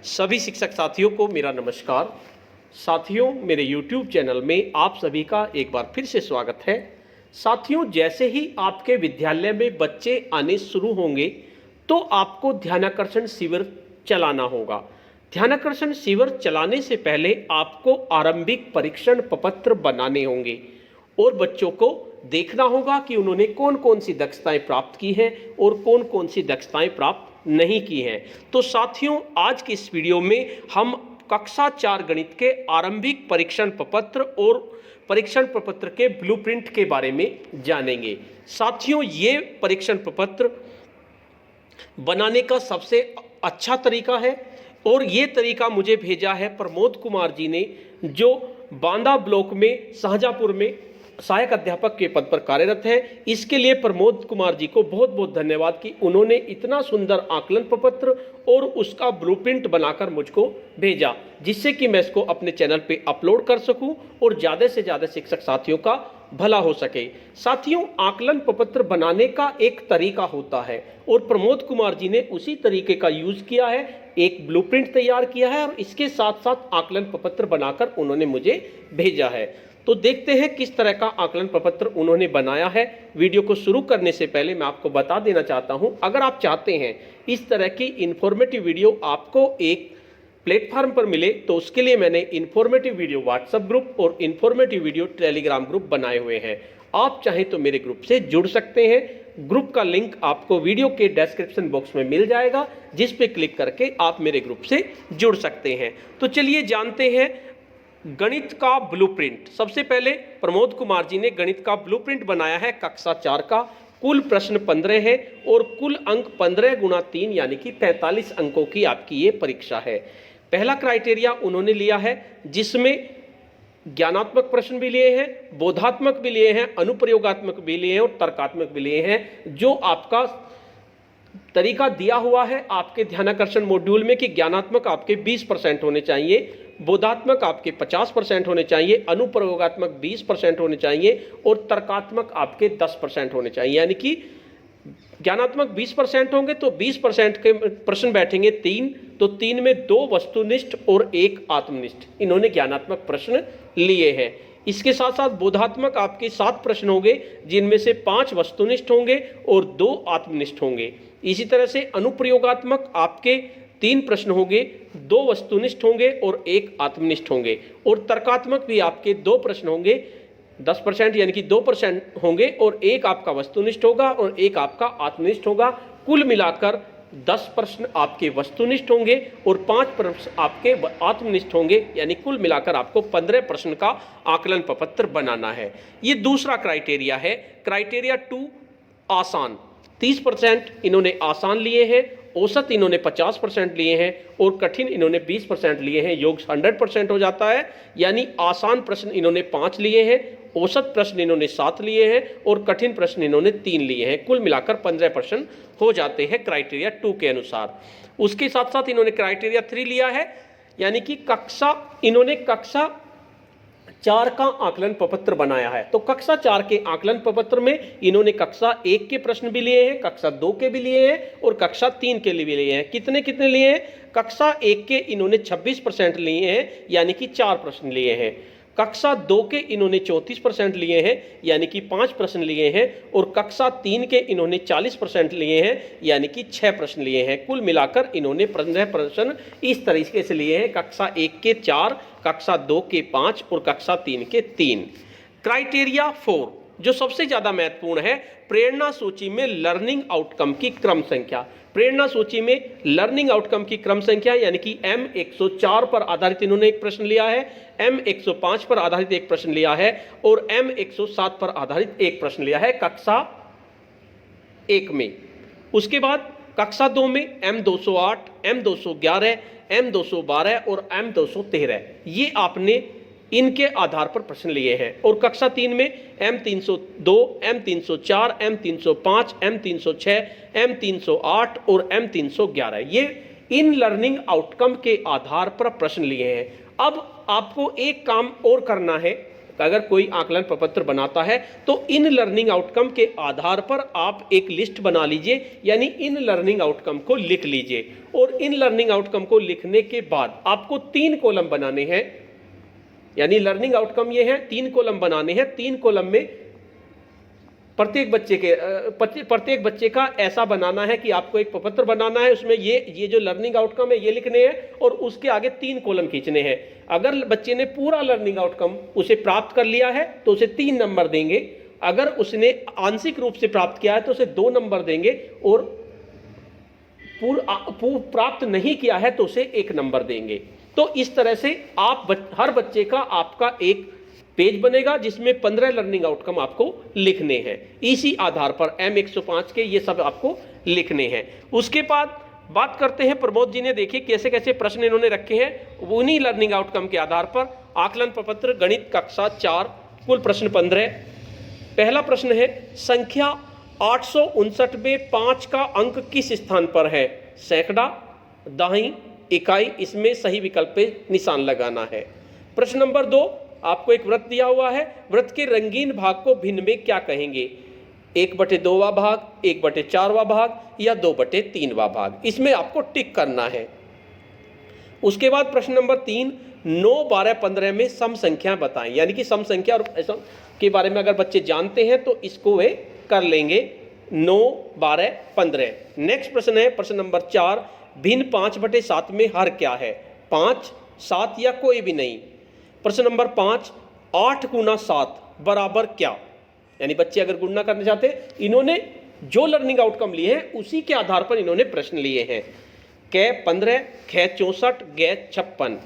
सभी शिक्षक साथियों को मेरा नमस्कार। साथियों, मेरे YouTube चैनल में आप सभी का एक बार फिर से स्वागत है। साथियों, जैसे ही आपके विद्यालय में बच्चे आने शुरू होंगे तो आपको ध्यानाकर्षण शिविर चलाना होगा। ध्यानाकर्षण शिविर चलाने से पहले आपको आरंभिक परीक्षण प्रपत्र बनाने होंगे और बच्चों को देखना होगा कि उन्होंने कौन कौन सी दक्षताएं प्राप्त की हैं और कौन कौन सी दक्षताएं प्राप्त नहीं की हैं। तो साथियों, आज की इस वीडियो में हम कक्षा 4 गणित के आरंभिक परीक्षण प्रपत्र और परीक्षण प्रपत्र के ब्लूप्रिंट के बारे में जानेंगे। साथियों, ये परीक्षण प्रपत्र बनाने का सबसे अच्छा तरीका है और ये तरीका मुझे भेजा है प्रमोद कुमार जी ने, जो बांदा ब्लॉक में शाहजहाँपुर में सहायक अध्यापक के पद पर कार्यरत है। इसके लिए प्रमोद कुमार जी को बहुत बहुत धन्यवाद कि उन्होंने इतना सुंदर आकलन प्रपत्र और उसका ब्लूप्रिंट बनाकर मुझको भेजा, जिससे कि मैं इसको अपने चैनल पे अपलोड कर सकूं और ज़्यादा से ज़्यादा शिक्षक साथियों का भला हो सके। साथियों, आकलन प्रपत्र बनाने का एक तरीका होता है और प्रमोद कुमार जी ने उसी तरीके का यूज़ किया है, एक ब्लूप्रिंट तैयार किया है और इसके साथ साथ आकलन प्रपत्र बनाकर उन्होंने मुझे भेजा है। तो देखते हैं किस तरह का आकलन प्रपत्र उन्होंने बनाया है। वीडियो को शुरू करने से पहले मैं आपको बता देना चाहता हूं, अगर आप चाहते हैं इस तरह की इन्फॉर्मेटिव वीडियो आपको एक प्लेटफॉर्म पर मिले तो उसके लिए मैंने इन्फॉर्मेटिव वीडियो व्हाट्सएप ग्रुप और इन्फॉर्मेटिव वीडियो टेलीग्राम ग्रुप बनाए हुए हैं। आप चाहें तो मेरे ग्रुप से जुड़ सकते हैं। ग्रुप का लिंक आपको वीडियो के डिस्क्रिप्शन बॉक्स में मिल जाएगा, जिस पे क्लिक करके आप मेरे ग्रुप से जुड़ सकते हैं। तो चलिए जानते हैं गणित का ब्लूप्रिंट। सबसे पहले प्रमोद कुमार जी ने गणित का ब्लूप्रिंट बनाया है कक्षा 4 का। कुल प्रश्न 15 है और कुल अंक 15 गुणा 3 यानी कि 43 अंकों की आपकी ये परीक्षा है। पहला क्राइटेरिया उन्होंने लिया है जिसमें ज्ञानात्मक प्रश्न भी लिए हैं, बोधात्मक भी लिए हैं, अनुप्रयोगात्मक भी लिए हैं और तर्कात्मक भी लिए हैं। जो आपका तरीका दिया हुआ है आपके ध्यानाकर्षण मॉड्यूल में कि ज्ञानात्मक आपके 20% होने चाहिए, बोधात्मक आपके 50% होने चाहिए, अनुप्रयोगात्मक 20% होने चाहिए और तर्कात्मक आपके 10% होने चाहिए। यानी कि ज्ञानात्मक 20% होंगे तो 20% के प्रश्न बैठेंगे 3, तो 3 में 2 वस्तुनिष्ठ और 1 आत्मनिष्ठ इन्होंने ज्ञानात्मक प्रश्न लिए हैं। इसके साथ साथ बोधात्मक आपके 7 प्रश्न होंगे, जिनमें से 5 वस्तुनिष्ठ होंगे और 2 आत्मनिष्ठ होंगे। इसी तरह से अनुप्रयोगात्मक आपके 3 प्रश्न होंगे, 2 वस्तुनिष्ठ होंगे और 1 आत्मनिष्ठ होंगे। और तर्कात्मक भी आपके 2 प्रश्न होंगे, 10% यानी कि 2% होंगे और 1 आपका वस्तुनिष्ठ होगा और 1 आपका आत्मनिष्ठ होगा। कुल मिलाकर 10 प्रश्न आपके वस्तुनिष्ठ होंगे और 5 प्रश्न आपके आत्मनिष्ठ होंगे। यानी कुल मिलाकर आपको 15 प्रश्न का आकलन प्रपत्र बनाना है। ये दूसरा क्राइटेरिया है। क्राइटेरिया 2 आसान, 30% इन्होंने आसान लिए हैं, औसत इन्होंने 50% लिए हैं और कठिन इन्होंने 20% लिए हैं। योग 100% हो जाता है। यानी आसान प्रश्न इन्होंने 5 लिए हैं, औसत प्रश्न इन्होंने 7 लिए हैं और कठिन प्रश्न इन्होंने 3 लिए हैं। कुल मिलाकर 15% हो जाते हैं क्राइटेरिया 2 के अनुसार। उसके साथ साथ इन्होंने क्राइटेरिया 3 लिया है, यानी कि इन्होंने कक्षा 4 का आकलन प्रपत्र बनाया है। तो कक्षा 4 के आकलन प्रपत्र में इन्होंने कक्षा 1 के प्रश्न भी लिए हैं, कक्षा 2 के भी लिए हैं और कक्षा 3 के लिए भी लिए हैं। कितने कितने लिए हैं? कक्षा 1 के इन्होंने 26% लिए हैं, यानी कि 4 प्रश्न लिए हैं। कक्षा 2 के इन्होंने 34% लिए हैं, यानी कि 5 प्रश्न लिए हैं और कक्षा 3 के इन्होंने 40% लिए हैं, यानी कि 6 प्रश्न लिए हैं। कुल मिलाकर इन्होंने 15 प्रश्न इस तरीके से लिए हैं। कक्षा 1 के 4, कक्षा 2 के 5 और कक्षा 3 के 3। क्राइटेरिया 4 जो सबसे ज़्यादा महत्वपूर्ण है, प्रेरणा सूची में लर्निंग आउटकम की क्रम संख्या। प्रेरणा सूची में लर्निंग आउटकम की क्रम संख्या यानी कि M104 पर आधारित इन्होंने एक प्रश्न लिया है, M105 पर आधारित एक प्रश्न लिया है और M107 पर आधारित एक प्रश्न लिया है कक्षा 1 में। उसके बाद कक्षा 2 में M208, M211, M212 और M213 ये आपने इनके आधार पर प्रश्न लिए हैं। और कक्षा 3 में M302, M304, M305, M306, M308 और M311 ये इन लर्निंग आउटकम के आधार पर प्रश्न लिए हैं। अब आपको एक काम और करना है अगर कोई आकलन प्रपत्र बनाता है तो इन लर्निंग आउटकम के आधार पर आप एक लिस्ट बना लीजिए, यानी इन लर्निंग आउटकम को लिख लीजिए। और इन लर्निंग आउटकम को लिखने के बाद आपको 3 कॉलम बनाने हैं, यानी लर्निंग आउटकम ये है, 3 कॉलम बनाने हैं। 3 कॉलम में प्रत्येक बच्चे का ऐसा बनाना है कि आपको एक प्रपत्र बनाना है, उसमें ये जो लर्निंग आउटकम है ये लिखने हैं और उसके आगे 3 कॉलम खींचने हैं। अगर बच्चे ने पूरा लर्निंग आउटकम उसे प्राप्त कर लिया है तो उसे 3 नंबर देंगे, अगर उसने आंशिक रूप से प्राप्त किया है तो उसे 2 नंबर देंगे, और प्राप्त नहीं किया है तो उसे 1 नंबर देंगे। तो इस तरह से हर बच्चे का आपका एक पेज बनेगा जिसमें 15 लर्निंग आउटकम आपको लिखने हैं। इसी आधार पर M105 के ये सब आपको लिखने हैं। उसके बाद बात करते हैं, प्रमोद जी ने देखिए कैसे कैसे प्रश्न इन्होंने रखे हैं। उन्हीं लर्निंग आउटकम के आधार पर आकलन प्रपत्र गणित कक्षा 4, कुल प्रश्न 15। पहला प्रश्न है, संख्या 859 में 5 का अंक किस स्थान पर है? सैकड़ा, दहाई, इकाई, इसमें सही विकल्प पे निशान लगाना है। प्रश्न नंबर 2, आपको एक वृत्त दिया हुआ है, वृत्त के रंगीन भाग को भिन्न में क्या कहेंगे? 1/2वां भाग, 1/4वां भाग या 2/3वां भाग, इसमें आपको टिक करना है। उसके बाद प्रश्न नंबर 3, 9, 12, 15 में सम संख्या बताएं, यानी कि सम संख्या और ऐसा के बारे में अगर बच्चे जानते हैं तो इसको वे कर लेंगे। 9, 12, 15। नेक्स्ट प्रश्न है प्रश्न नंबर 4, भिन्न 5/7 में हर क्या है? 5, 7 या कोई भी नहीं। प्रश्न नंबर 5, 8 गुना 7 बराबर क्या? यानी बच्चे अगर गुणना करना चाहते, इन्होंने जो लर्निंग आउटकम लिए हैं उसी के आधार पर इन्होंने प्रश्न लिए हैं। कै 15, ख 64, गै 56।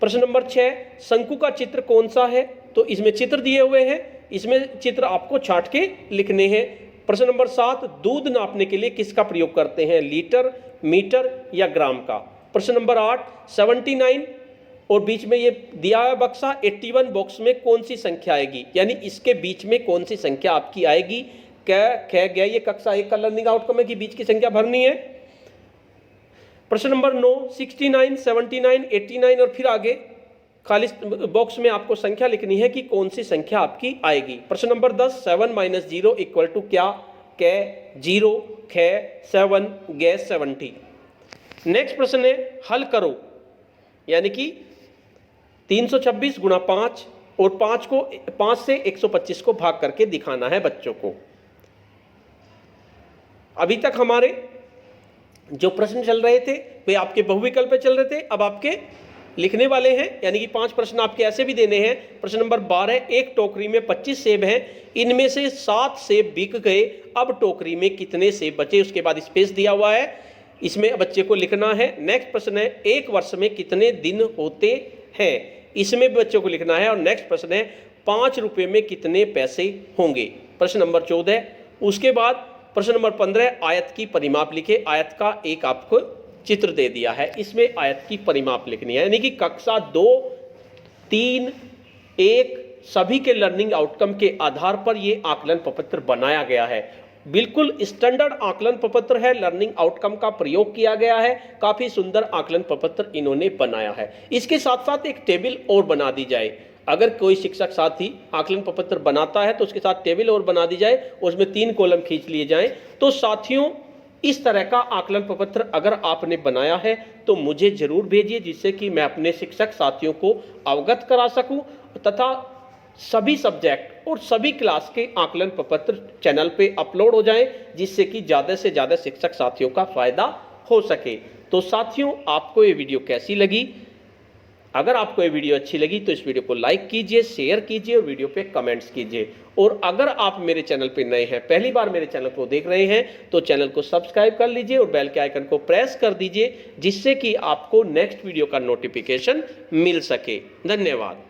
प्रश्न नंबर 6, शंकु का चित्र कौन सा है? तो इसमें चित्र दिए हुए हैं, इसमें चित्र आपको छांट के लिखने हैं। प्रश्न नंबर 7, दूध नापने के लिए किसका प्रयोग करते हैं? लीटर, मीटर या ग्राम का। प्रश्न नंबर 8, 79 और बीच में ये दिया है बक्सा 81 बॉक्स में कौन सी संख्या आएगी? यानी इसके बीच में कौन सी संख्या आपकी आएगी? कै गया, ये कक्षा 1 का लर्निंग आउटकम है कि बीच की संख्या भरनी है। प्रश्न नंबर 9, 69, 79, 89 और फिर आगे खाली बॉक्स में आपको संख्या लिखनी है कि कौन सी संख्या आपकी आएगी। प्रश्न नंबर 10, 7 - 0 इक्वल टू क्या? कै 0, ख 7, गै 70। नेक्स्ट प्रश्न है, हल करो, यानी कि 326 गुणा 5 और 5 से 125 को भाग करके दिखाना है बच्चों को। अभी तक हमारे जो प्रश्न चल रहे थे वे आपके बहुविकल्प पे चल रहे थे, अब आपके लिखने वाले हैं, यानी कि 5 प्रश्न आपके ऐसे भी देने हैं। प्रश्न नंबर 12, एक टोकरी में 25 सेब हैं, इनमें से 7 सेब बिक गए, अब टोकरी में कितने सेब बचे? उसके बाद स्पेस दिया हुआ है, इसमें बच्चे को लिखना है। नेक्स्ट प्रश्न है, एक वर्ष में कितने दिन होते हैं? इसमें बच्चों को लिखना है। और नेक्स्ट प्रश्न है, 5 रुपये में कितने पैसे होंगे? प्रश्न नंबर 14। उसके बाद प्रश्न नंबर 15, आयत की परिमाप लिखे। आयत का एक आपको चित्र दे दिया है, इसमें आयत की परिमाप लिखनी है, यानी कि कक्षा 2, 3, 1 सभी के लर्निंग आउटकम के आधार पर ये आकलन प्रपत्र बनाया गया है। बिल्कुल स्टैंडर्ड आकलन प्रपत्र है, लर्निंग आउटकम का प्रयोग किया गया है, काफी सुंदर आकलन प्रपत्र इन्होंने बनाया है। इसके साथ साथ एक टेबल और बना दी जाए, अगर कोई शिक्षक साथी आकलन प्रपत्र बनाता है तो उसके साथ टेबल और बना दी जाए, उसमें 3 कॉलम खींच लिए जाएं। तो साथियों, इस तरह का आकलन प्रपत्र अगर आपने बनाया है तो मुझे जरूर भेजिए, जिससे कि मैं अपने शिक्षक साथियों को अवगत करा सकूं तथा सभी सब्जेक्ट और सभी क्लास के आकलन प्रपत्र चैनल पे अपलोड हो जाएं, जिससे कि ज़्यादा से ज़्यादा शिक्षक साथियों का फायदा हो सके। तो साथियों, आपको ये वीडियो कैसी लगी? अगर आपको ये वीडियो अच्छी लगी तो इस वीडियो को लाइक कीजिए, शेयर कीजिए और वीडियो पे कमेंट्स कीजिए। और अगर आप मेरे चैनल पे नए हैं, पहली बार मेरे चैनल को देख रहे हैं, तो चैनल को सब्सक्राइब कर लीजिए और बेल के आइकन को प्रेस कर दीजिए, जिससे कि आपको नेक्स्ट वीडियो का नोटिफिकेशन मिल सके। धन्यवाद।